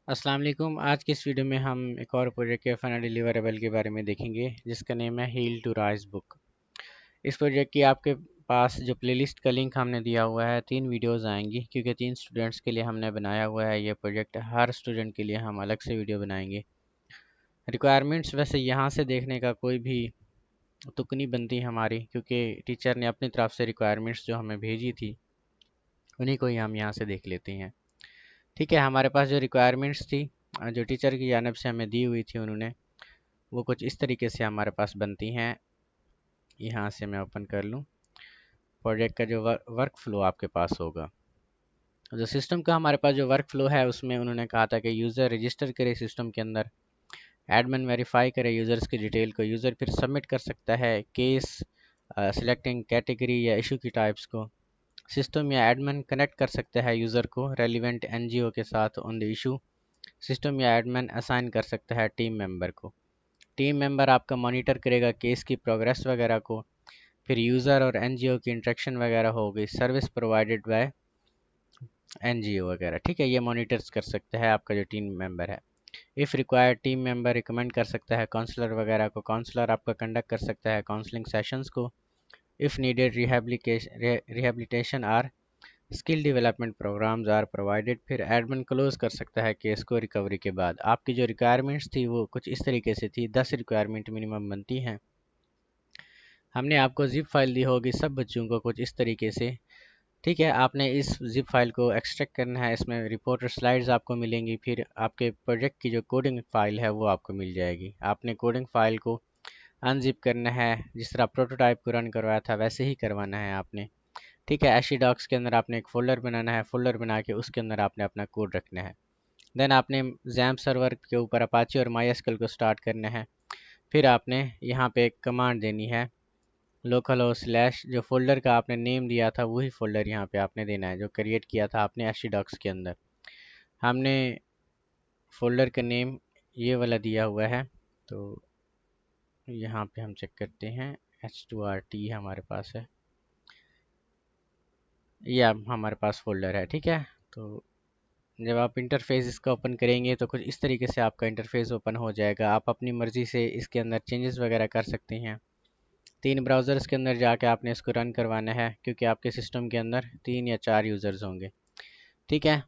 अस्सलाम वालेकुम। आज की इस वीडियो में हम एक और प्रोजेक्ट के फाइनल डिलीवरेबल के बारे में देखेंगे जिसका नेम है हील टू राइज बुक। इस प्रोजेक्ट की आपके पास जो प्लेलिस्ट का लिंक हमने दिया हुआ है, 3 वीडियोस आएंगी क्योंकि 3 स्टूडेंट्स के लिए हमने बनाया हुआ है ये प्रोजेक्ट। हर स्टूडेंट के लिए हम अलग से वीडियो बनाएंगे। रिक्वायरमेंट्स वैसे यहाँ से देखने का कोई भी तुक नहीं बनती हमारी, क्योंकि टीचर ने अपनी तरफ से रिक्वायरमेंट्स जो हमें भेजी थी उन्हीं को ही हम यहाँ से देख लेते हैं। ठीक है, हमारे पास जो रिक्वायरमेंट्स थी जो टीचर की जानब से हमें दी हुई थी उन्होंने, वो कुछ इस तरीके से हमारे पास बनती हैं। यहाँ से मैं ओपन कर लूँ। प्रोजेक्ट का जो वर्क फ्लो आपके पास होगा, जो सिस्टम का हमारे पास जो वर्क फ्लो है, उसमें उन्होंने कहा था कि यूज़र रजिस्टर करे सिस्टम के अंदर, एडमिन वेरीफाई करे यूज़र्स की डिटेल को, यूज़र फिर सबमिट कर सकता है केस सिलेक्टिंग कैटेगरी या इशू की टाइप्स को। सिस्टम या एडमिन कनेक्ट कर सकता है यूज़र को रेलिवेंट एनजीओ के साथ ऑन द इशू। सिस्टम या एडमिन असाइन कर सकता है टीम मेंबर को। टीम मेंबर आपका मॉनिटर करेगा केस की प्रोग्रेस वगैरह को। फिर यूज़र और एनजीओ की इंटरेक्शन वगैरह होगी, सर्विस प्रोवाइडेड बाय एनजीओ वगैरह। ठीक है, ये मॉनिटर्स कर सकता है आपका जो टीम मेंबर है। If required team member recommend कर सकता है काउंसलर वगैरह को, काउंसलर आपका कंडक्ट कर सकता है काउंसलिंग सेशंस को। If needed rehabilitation or skill development programs are provided. फिर एडमिन क्लोज कर सकता है केस को रिकवरी के बाद। आपकी जो रिक्वायरमेंट्स थी वो कुछ इस तरीके से थी, 10 रिक्वायरमेंट मिनिमम बनती हैं। हमने आपको जिप फाइल दी होगी सब बच्चों को कुछ इस तरीके से। ठीक है, आपने इस जिप फाइल को एक्सट्रैक्ट करना है, इसमें रिपोर्टर स्लाइड्स आपको मिलेंगी। फिर आपके प्रोजेक्ट की जो कोडिंग फाइल है वो आपको मिल जाएगी। आपने कोडिंग फाइल को अनजिप करना है, जिस तरह प्रोटोटाइप को रन करवाया था वैसे ही करवाना है आपने। ठीक है, एशी डॉक्स के अंदर आपने एक फ़ोल्डर बनाना है, फ़ोल्डर बना के उसके अंदर आपने अपना कोड रखना है। देन आपने जैम्प सर्वर के ऊपर अपाचे और माईएसक्यूएल को स्टार्ट करना है। फिर आपने यहाँ पे एक कमांड देनी है, लोकल हो स्लैश, जो फोल्डर का आपने नेम दिया था वही फोल्डर यहाँ पे आपने देना है जो क्रिएट किया था आपने एशी डॉक्स के अंदर। हमने फोल्डर का नेम ये वाला दिया हुआ है, तो यहाँ पे हम चेक करते हैं। H2RT हमारे पास है, ये हमारे पास फोल्डर है। ठीक है, तो जब आप इंटरफेस इसका ओपन करेंगे तो कुछ इस तरीके से आपका इंटरफेस ओपन हो जाएगा। आप अपनी मर्ज़ी से इसके अंदर चेंजेस वगैरह कर सकते हैं। 3 ब्राउज़र्स के अंदर जाके आपने इसको रन करवाना है, क्योंकि आपके सिस्टम के अंदर 3 या 4 यूज़र्स होंगे। ठीक है,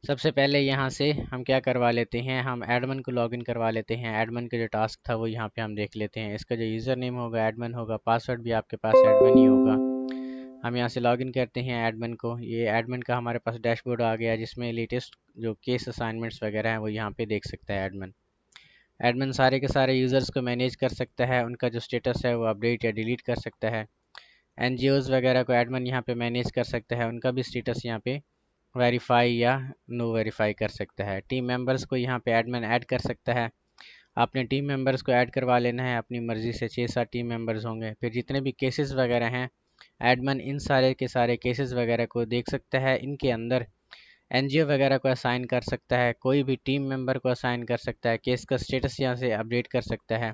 सबसे पहले यहाँ से हम क्या करवा लेते हैं, हम एडमिन को लॉगिन करवा लेते हैं। एडमिन का जो टास्क था वो यहाँ पे हम देख लेते हैं। इसका जो यूज़र नेम होगा एडमिन होगा, पासवर्ड भी आपके पास एडमिन ही होगा। हम यहाँ से लॉगिन करते हैं एडमिन को। ये एडमिन का हमारे पास डैशबोर्ड आ गया, जिसमें लेटेस्ट जो केस असाइनमेंट्स वगैरह हैं वो यहाँ पे देख सकता है एडमिन। एडमिन सारे के सारे यूज़र्स को मैनेज कर सकता है, उनका जो स्टेटस है वो अपडेट या डिलीट कर सकता है। एनजीओज़ वगैरह को एडमिन यहाँ पे मैनेज कर सकता है, उनका भी स्टेटस यहाँ पे वेरीफाई या नो वेरीफाई कर सकता है। टीम मेंबर्स को यहाँ पे एडमिन ऐड कर सकता है। आपने टीम मेंबर्स को ऐड करवा लेना है अपनी मर्ज़ी से, 6-7 टीम मेंबर्स होंगे। फिर जितने भी केसेस वगैरह हैं, एडमिन इन सारे के सारे केसेस वगैरह को देख सकता है। इनके अंदर एनजीओ वगैरह को असाइन कर सकता है, कोई भी टीम मेंबर को असाइन कर सकता है, केस का स्टेटस यहाँ से अपडेट कर सकता है।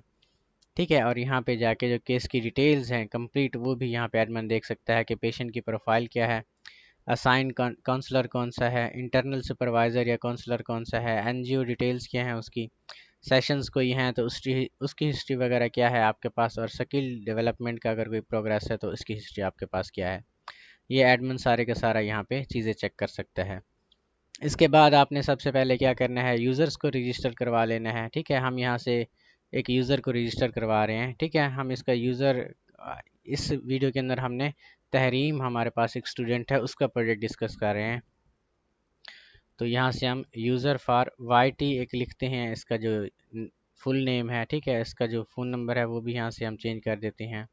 ठीक है, और यहाँ पे जाके जो केस की डिटेल्स हैं कंप्लीट, वो भी यहाँ पे एडमिन देख सकता है कि पेशेंट की प्रोफाइल क्या है, असाइन काउंसलर कौन सा है, इंटरनल सुपरवाइज़र या काउंसलर कौन सा है, एनजीओ डिटेल्स क्या हैं उसकी, सेशंस कोई हैं तो उसकी हिस्ट्री वगैरह क्या है आपके पास, और स्किल डेवलपमेंट का अगर कोई प्रोग्रेस है तो उसकी हिस्ट्री आपके पास क्या है। ये एडमिन सारे का सारा यहाँ पे चीज़ें चेक कर सकता है। इसके बाद आपने सबसे पहले क्या करना है, यूज़र्स को रजिस्टर करवा लेना है। ठीक है, हम यहाँ से एक यूज़र को रजिस्टर करवा रहे हैं। ठीक है, हम इसका यूज़र इस वीडियो के अंदर हमने तहरीम, हमारे पास एक स्टूडेंट है, उसका प्रोजेक्ट डिस्कस कर रहे हैं। तो यहाँ से हम यूज़र फॉर YT एक लिखते हैं, इसका जो फुल नेम है। ठीक है, इसका जो फ़ोन नंबर है वो भी यहाँ से हम चेंज कर देते हैं।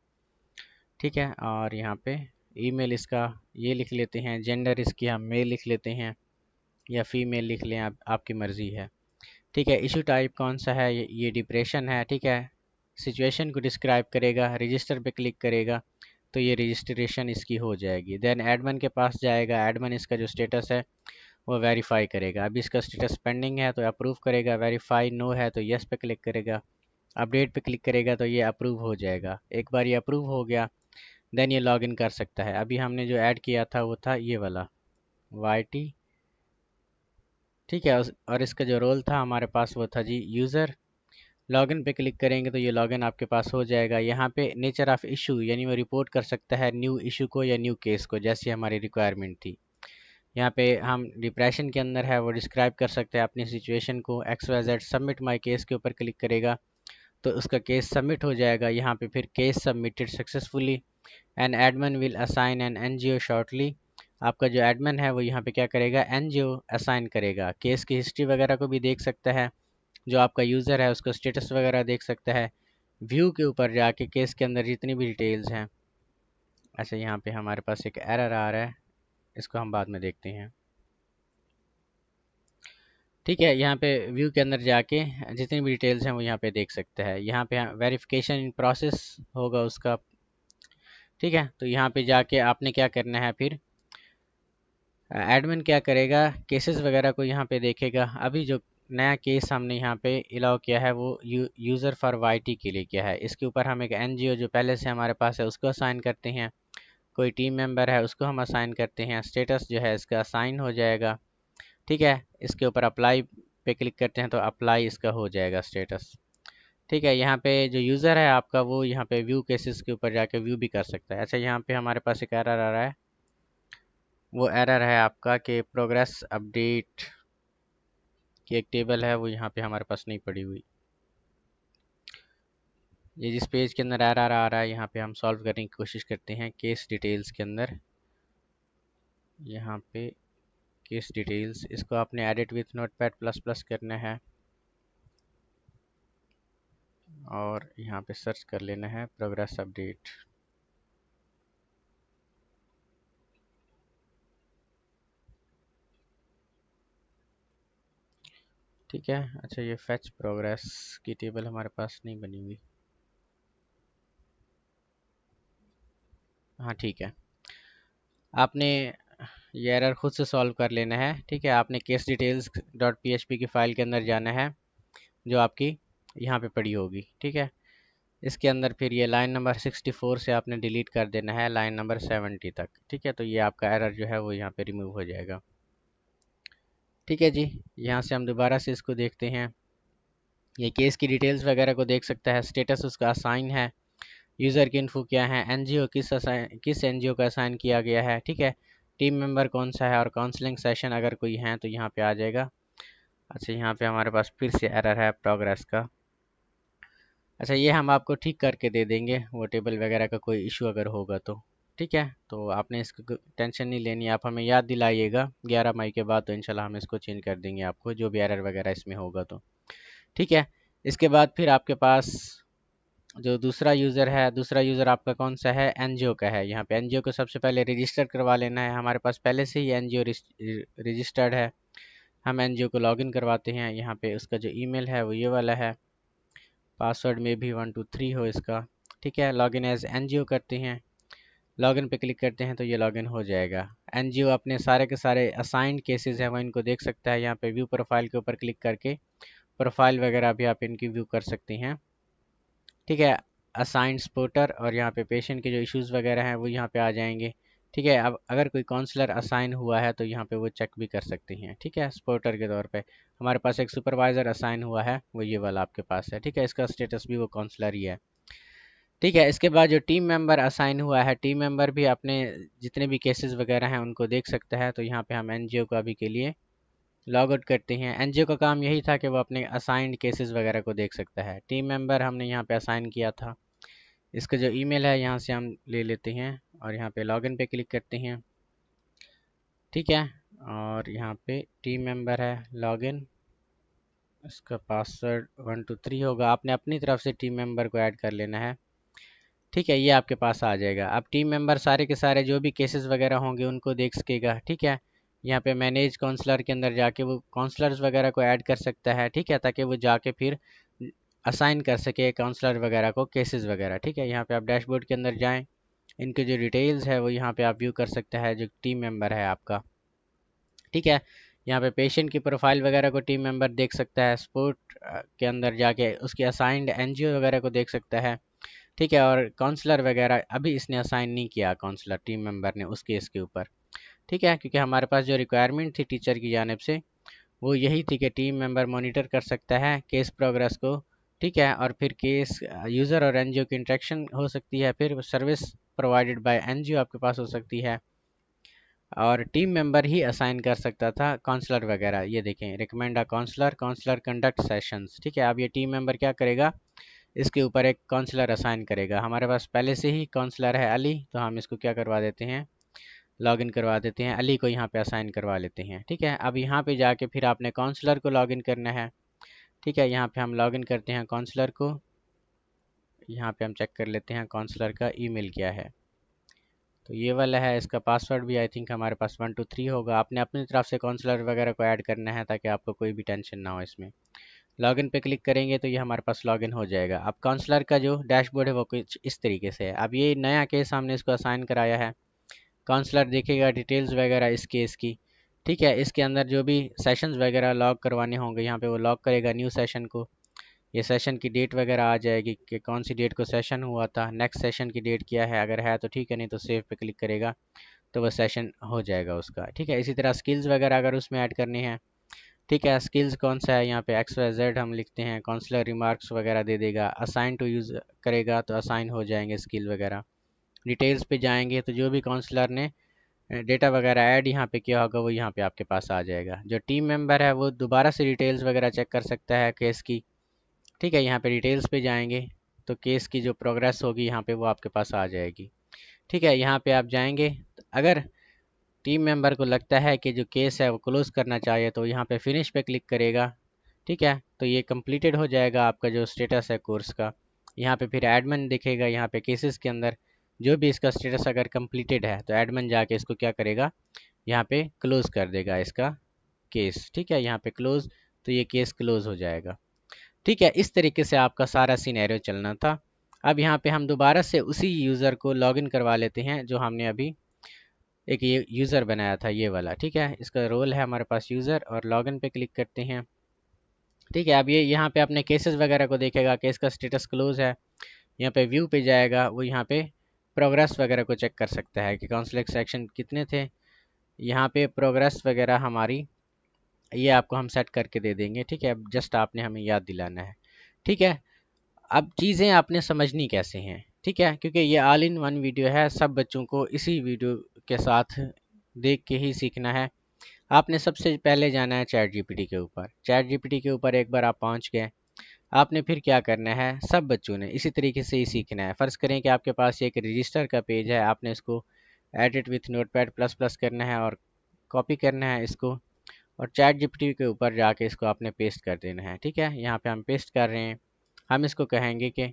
ठीक है, और यहाँ पे ईमेल इसका ये लिख लेते हैं, जेंडर इसकी हम मेल लिख लेते हैं या फीमेल लिख लें, आपकी मर्ज़ी है। ठीक है, इशू टाइप कौन सा है, ये डिप्रेशन है। ठीक है, सिचुएशन को डिस्क्राइब करेगा, रजिस्टर पे क्लिक करेगा तो ये रजिस्ट्रेशन इसकी हो जाएगी। देन एडमिन के पास जाएगा, एडमिन इसका जो स्टेटस है वो वेरीफाई करेगा। अभी इसका स्टेटस पेंडिंग है तो अप्रूव करेगा, वेरीफाई नो है तो येस पे क्लिक करेगा, अपडेट पे क्लिक करेगा तो ये अप्रूव हो जाएगा। एक बार ये अप्रूव हो गया देन ये लॉगिन कर सकता है। अभी हमने जो ऐड किया था वो था ये वाला YT ठीक है। और इसका जो रोल था हमारे पास वो था जी यूज़र। लॉगिन पे क्लिक करेंगे तो ये लॉगिन आपके पास हो जाएगा। यहाँ पे नेचर ऑफ़ इशू यानी वो रिपोर्ट कर सकता है न्यू इशू को या न्यू केस को, जैसी हमारी रिक्वायरमेंट थी। यहाँ पे हम डिप्रेशन के अंदर है वो डिस्क्राइब कर सकते हैं अपनी सिचुएशन को। XYZ सबमिट माई केस के ऊपर क्लिक करेगा तो उसका केस सबमिट हो जाएगा। यहाँ पे फिर case submitted successfully an admin will assign an NGO shortly. आपका जो एडमिन है वो यहाँ पे क्या करेगा, NGO असाइन करेगा। केस की हिस्ट्री वगैरह को भी देख सकता है, जो आपका यूज़र है उसका स्टेटस वगैरह देख सकता है। व्यू के ऊपर जाके केस के अंदर जितनी भी डिटेल्स हैं। अच्छा, यहाँ पे हमारे पास एक एरर आ रहा है, इसको हम बाद में देखते हैं। ठीक है, यहाँ पे व्यू के अंदर जाके जितनी भी डिटेल्स हैं वो यहाँ पे देख सकते हैं। यहाँ पे वेरिफिकेशन इन प्रोसेस होगा उसका। ठीक है, तो यहाँ पे जाके आपने क्या करना है, फिर एडमिन क्या करेगा, केसेस वगैरह को यहाँ पे देखेगा। अभी जो नया केस हमने यहाँ पे अलाउ किया है वो यूज़र फॉर YT के लिए किया है। इसके ऊपर हम एक NGO जो पहले से हमारे पास है उसको असाइन करते हैं, कोई टीम मेंबर है उसको हम असाइन करते हैं। स्टेटस जो है इसका असाइन हो जाएगा। ठीक है, इसके ऊपर अप्लाई पे क्लिक करते हैं तो अप्लाई इसका हो जाएगा स्टेटस। ठीक है, यहाँ पे जो यूज़र है आपका वो यहाँ पे व्यू केसेस के ऊपर जाके व्यू भी कर सकता है। अच्छा, यहाँ पे हमारे पास एक एरर आ रहा है, वो एरर है आपका कि प्रोग्रेस अपडेट की एक टेबल है वो यहाँ पे हमारे पास नहीं पड़ी हुई। ये जिस पेज के अंदर एरर आ रहा है यहाँ पे हम सॉल्व करने की कोशिश करते हैं। केस डिटेल्स के अंदर यहाँ पे केस डिटेल्स, इसको आपने edit with notepad plus plus करना है और यहाँ पे सर्च कर लेना है प्रोग्रेस अपडेट। ठीक है, अच्छा ये फैच प्रोग्रेस की टेबल हमारे पास नहीं बनी हुई। हाँ ठीक है, आपने ये एरर खुद से सॉल्व कर लेना है। ठीक है, आपने केस डिटेल्स डॉट PHP की फ़ाइल के अंदर जाना है जो आपकी यहाँ पे पड़ी होगी। ठीक है, इसके अंदर फिर ये लाइन नंबर 64 से आपने डिलीट कर देना है लाइन नंबर 70 तक। ठीक है, तो ये आपका एरर जो है वो यहाँ पे रिमूव हो जाएगा। ठीक है जी, यहाँ से हम दोबारा से इसको देखते हैं। ये केस की डिटेल्स वगैरह को देख सकता है, स्टेटस उसका असाइन है, यूज़र की इन्फो क्या है, NGO किस NGO का असाइन किया गया है। ठीक है, टीम मेंबर कौन सा है और काउंसलिंग सेशन अगर कोई है तो यहाँ पे आ जाएगा। अच्छा, यहाँ पे हमारे पास फिर से एरर है प्रोग्रेस का। अच्छा, ये हम आपको ठीक करके दे देंगे, वो टेबल वगैरह का कोई इशू अगर होगा तो। ठीक है, तो आपने इसको टेंशन नहीं लेनी, आप हमें याद दिलाइएगा 11 मई के बाद, तो इंशाल्लाह हम इसको चेंज कर देंगे आपको जो भी एरर वगैरह इसमें होगा तो। ठीक है, इसके बाद फिर आपके पास जो दूसरा यूज़र है, दूसरा यूज़र आपका कौन सा है, NGO का है। यहाँ पे NGO को सबसे पहले रजिस्टर करवा लेना है। हमारे पास पहले से ही NGO रजिस्टर्ड है, हम NGO को लॉगिन करवाते हैं। यहाँ पे उसका जो ईमेल है वो ये वाला है, पासवर्ड में भी 123 हो इसका। ठीक है, लॉगिन एज NGO करते हैं, लॉगिन पे क्लिक करते हैं तो ये लॉगिन हो जाएगा। NGO अपने सारे के सारे असाइंड केसेस हैं वो इनको देख सकता है। यहाँ पे व्यू प्रोफाइल के ऊपर क्लिक करके प्रोफाइल वगैरह भी आप इनकी व्यू कर सकते हैं। ठीक है, असाइंड स्पोर्टर और यहाँ पे पेशेंट के जो इश्यूज़ वगैरह हैं वो यहाँ पे आ जाएंगे। ठीक है, अब अगर कोई काउंसलर असाइन हुआ है तो यहाँ पे वो चेक भी कर सकते हैं। ठीक है, स्पोर्टर के तौर पे हमारे पास एक सुपरवाइज़र असाइन हुआ है, वो ये वाला आपके पास है। ठीक है, इसका स्टेटस भी वो काउंसलर ही है। ठीक है, इसके बाद जो टीम मेंबर असाइन हुआ है, टीम मेंबर भी अपने जितने भी केसेस वगैरह हैं उनको देख सकता है। तो यहाँ पे हम NGO को अभी के लिए लॉग आउट करते हैं। NGO का काम यही था कि वो अपने असाइंड केसेस वगैरह को देख सकता है। टीम मेंबर हमने यहाँ पे असाइन किया था, इसका जो ईमेल है यहाँ से हम ले लेते हैं और यहाँ पे लॉगिन पे क्लिक करते हैं। ठीक है, और यहाँ पे टीम मेंबर है, लॉगिन, इसका पासवर्ड 123 होगा। आपने अपनी तरफ से टीम मेंबर को ऐड कर लेना है। ठीक है, ये आपके पास आ जाएगा। अब टीम मेंबर सारे के सारे जो भी केसेस वगैरह होंगे उनको देख सकेगा। ठीक है, यहाँ पे मैनेज काउंसलर के अंदर जाके वो काउंसलर्स वगैरह को ऐड कर सकता है। ठीक है, ताकि वो जाके फिर असाइन कर सके काउंसलर वगैरह को केसेस वगैरह। ठीक है, यहाँ पे आप डैशबोर्ड के अंदर जाएं, इनके जो डिटेल्स है वो यहाँ पे आप व्यू कर सकते हैं जो टीम मेंबर है आपका। ठीक है, यहाँ पे पेशेंट की प्रोफाइल वगैरह को टीम मेंबर देख सकता है, स्पोर्ट के अंदर जाके उसकी असाइंड NGO वगैरह को देख सकता है। ठीक है, और काउंसलर वगैरह अभी इसने असाइन नहीं किया, काउंसलर टीम मेंबर ने उस केस के ऊपर। ठीक है, क्योंकि हमारे पास जो रिक्वायरमेंट थी टीचर की जानिब से वो यही थी कि टीम मेंबर मॉनिटर कर सकता है केस प्रोग्रेस को, ठीक है, और फिर केस यूज़र और एनजीओ की इंटरेक्शन हो सकती है, फिर सर्विस प्रोवाइडेड बाय एनजीओ आपके पास हो सकती है, और टीम मेंबर ही असाइन कर सकता था काउंसलर वगैरह। ये देखें, recommend a counsellor, counsellor conduct sessions, ठीक है। अब ये टीम मेंबर क्या करेगा, इसके ऊपर एक काउंसलर असाइन करेगा। हमारे पास पहले से ही काउंसलर है अली, तो हम इसको क्या करवा देते हैं, लॉगिन करवा देते हैं, अली को यहाँ पे असाइन करवा लेते हैं, ठीक है। अब यहाँ पे जाके फिर आपने काउंसलर को लॉगिन करना है, ठीक है। यहाँ पे हम लॉगिन करते हैं काउंसलर को, यहाँ पे हम चेक कर लेते हैं काउंसलर का ईमेल क्या है, तो ये वाला है। इसका पासवर्ड भी आई थिंक हमारे पास 123 होगा। आपने अपनी तरफ से काउंसलर वगैरह को ऐड करना है ताकि आपको कोई भी टेंशन ना हो इसमें। लॉगिन पे क्लिक करेंगे तो ये हमारे पास लॉगिन हो जाएगा। अब काउंसलर का जो डैशबोर्ड है वो कुछ इस तरीके से है। अब ये नया केस हमने इसको असाइन कराया है, काउंसलर देखेगा डिटेल्स वगैरह इस केस की, ठीक है। इसके अंदर जो भी सेशंस वगैरह लॉग करवाने होंगे यहाँ पे वो लॉग करेगा न्यू सेशन को। ये सेशन की डेट वगैरह आ जाएगी कि कौन सी डेट को सेशन हुआ था, नेक्स्ट सेशन की डेट क्या है, अगर है तो ठीक है, नहीं तो सेव पे क्लिक करेगा तो वह सेशन हो जाएगा उसका, ठीक है। इसी तरह स्किल्स वगैरह अगर उसमें ऐड करनी है, ठीक है, स्किल्स कौन सा है, यहाँ पे एक्स वाई जेड हम लिखते हैं, काउंसलर रिमार्क्स वगैरह दे देगा, असाइन टू यूज़ करेगा तो असाइन हो जाएंगे स्किल वगैरह। डिटेल्स पे जाएंगे तो जो भी काउंसलर ने डेटा वगैरह ऐड यहाँ पे किया होगा वो यहाँ पे आपके पास आ जाएगा। जो टीम मेंबर है वो दोबारा से डिटेल्स वगैरह चेक कर सकता है केस की, ठीक है। यहाँ पे डिटेल्स पे जाएंगे तो केस की जो प्रोग्रेस होगी यहाँ पे वो आपके पास आ जाएगी, ठीक है। यहाँ पे आप जाएंगे, अगर टीम मेंबर को लगता है कि जो केस है वो क्लोज़ करना चाहिए तो यहाँ पे फिनिश पे क्लिक करेगा, ठीक है। तो ये कंप्लीटेड हो जाएगा आपका जो स्टेटस है कोर्स का। यहाँ पे फिर एडमिन दिखेगा, यहाँ पे केसेस के अंदर जो भी इसका स्टेटस अगर कंप्लीटेड है तो एडमिन जाके इसको क्या करेगा, यहाँ पे क्लोज़ कर देगा इसका केस, ठीक है। यहाँ पे क्लोज़, तो ये केस क्लोज़ हो जाएगा, ठीक है। इस तरीके से आपका सारा सिनेरियो चलना था। अब यहाँ पे हम दोबारा से उसी यूज़र को लॉगिन करवा लेते हैं जो हमने अभी एक ये यूज़र बनाया था, ये वाला, ठीक है। इसका रोल है हमारे पास यूज़र, और लॉगिन पे क्लिक करते हैं, ठीक है। अब ये यहाँ पे अपने केसेस वगैरह को देखेगा, केस का स्टेटस क्लोज है। यहाँ पे व्यू पे जाएगा, वो यहाँ पे प्रोग्रेस वगैरह को चेक कर सकता है कि काउंसलिंग सेक्शन कितने थे। यहाँ पे प्रोग्रेस वगैरह हमारी ये आपको हम सेट करके दे देंगे, ठीक है। अब जस्ट आपने हमें याद दिलाना है, ठीक है। अब चीज़ें आपने समझनी कैसे हैं, ठीक है, क्योंकि ये ऑल इन वन वीडियो है, सब बच्चों को इसी वीडियो के साथ देख के ही सीखना है। आपने सबसे पहले जाना है चैट जीपीटी के ऊपर। चैट जीपीटी के ऊपर एक बार आप पहुंच गए, आपने फिर क्या करना है, सब बच्चों ने इसी तरीके से ही सीखना है। फ़र्ज़ करें कि आपके पास एक रजिस्टर का पेज है, आपने इसको edit with notepad plus plus करना है और कॉपी करना है इसको, और चैट जीपीटी के ऊपर जाके इसको आपने पेस्ट कर देना है, ठीक है। यहाँ पे हम पेस्ट कर रहे हैं। हम इसको कहेंगे कि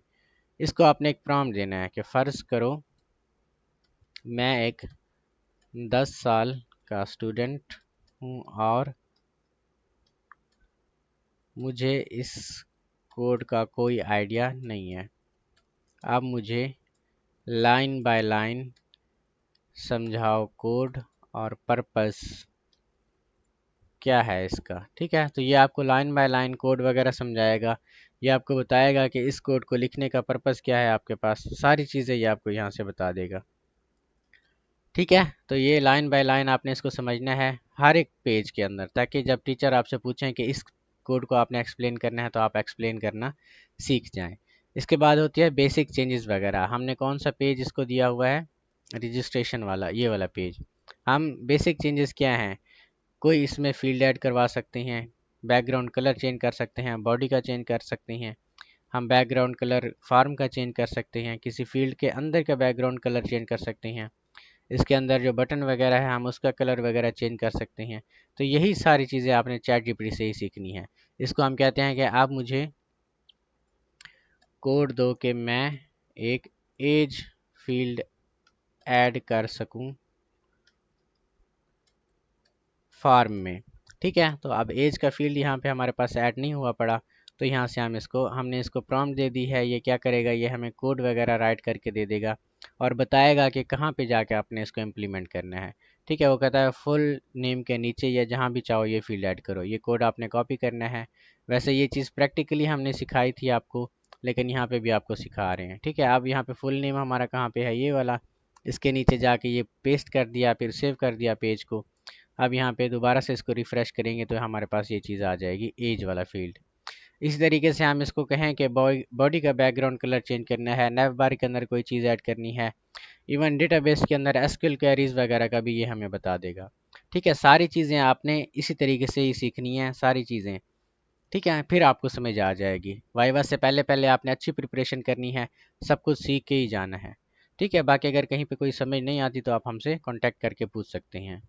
इसको आपने एक प्रॉम्प्ट देना है कि फ़र्ज़ करो मैं एक 10 साल का स्टूडेंट हूँ और मुझे इस कोड का कोई आइडिया नहीं है। आप मुझे लाइन बाय लाइन समझाओ कोड और पर्पस क्या है इसका, ठीक है। तो ये आपको लाइन बाय लाइन कोड वगैरह समझाएगा। ये आपको बताएगा कि इस कोड को लिखने का पर्पस क्या है, आपके पास सारी चीज़ें ये आपको यहाँ से बता देगा, ठीक है। तो ये लाइन बाय लाइन आपने इसको समझना है हर एक पेज के अंदर, ताकि जब टीचर आपसे पूछें कि इस कोड को आपने एक्सप्लेन करना है तो आप एक्सप्लेन करना सीख जाएं। इसके बाद होती है बेसिक चेंजेस वगैरह। हमने कौन सा पेज इसको दिया हुआ है, रजिस्ट्रेशन वाला, ये वाला पेज। हम बेसिक चेंजेस क्या हैं, कोई इसमें फील्ड ऐड करवा सकते हैं, बैकग्राउंड कलर चेंज कर सकते हैं, बॉडी का चेंज कर सकते हैं, हम बैकग्राउंड कलर फॉर्म का चेंज कर सकते हैं, किसी फील्ड के अंदर का बैकग्राउंड कलर चेंज कर सकते हैं, इसके अंदर जो बटन वगैरह है हम उसका कलर वगैरह चेंज कर सकते हैं। तो यही सारी चीज़ें आपने चैट जीपीटी से ही सीखनी है। इसको हम कहते हैं कि आप मुझे कोड दो कि मैं एक एज फील्ड ऐड कर सकूं फॉर्म में, ठीक है। तो अब एज का फील्ड यहाँ पे हमारे पास ऐड नहीं हुआ पड़ा, तो यहाँ से हमने इसको प्रॉम्प्ट दे दी है। ये क्या करेगा, ये हमें कोड वगैरह राइट करके दे देगा और बताएगा कि कहाँ पे जाके आपने इसको इम्प्लीमेंट करना है, ठीक है। वो कहता है फुल नेम के नीचे या जहाँ भी चाहो ये फील्ड ऐड करो, ये कोड आपने कॉपी करना है। वैसे ये चीज़ प्रैक्टिकली हमने सिखाई थी आपको, लेकिन यहाँ पे भी आपको सिखा रहे हैं, ठीक है। अब यहाँ पे फुल नेम हमारा कहाँ पे है, ये वाला, इसके नीचे जाके ये पेस्ट कर दिया, फिर सेव कर दिया पेज को। अब यहाँ पे दोबारा से इसको रिफ़्रेश करेंगे तो हमारे पास ये चीज़ आ जाएगी, एज वाला फील्ड। इसी तरीके से हम इसको कहें कि बॉडी का बैकग्राउंड कलर चेंज करना है, नैव बार के अंदर कोई चीज़ ऐड करनी है, इवन डेटाबेस के अंदर एसक्यूएल क्वेरीज वगैरह का भी ये हमें बता देगा। ठीक है, सारी चीज़ें आपने इसी तरीके से ही सीखनी है, सारी चीज़ें। ठीक है, फिर आपको समझ आ जाएगी। वाइवा से पहले पहले आपने अच्छी प्रिपरेशन करनी है, सब कुछ सीख के ही जाना है। ठीक है, बाकी अगर कहीं पे कोई समझ नहीं आती तो आप हमसे कांटेक्ट करके पूछ सकते हैं।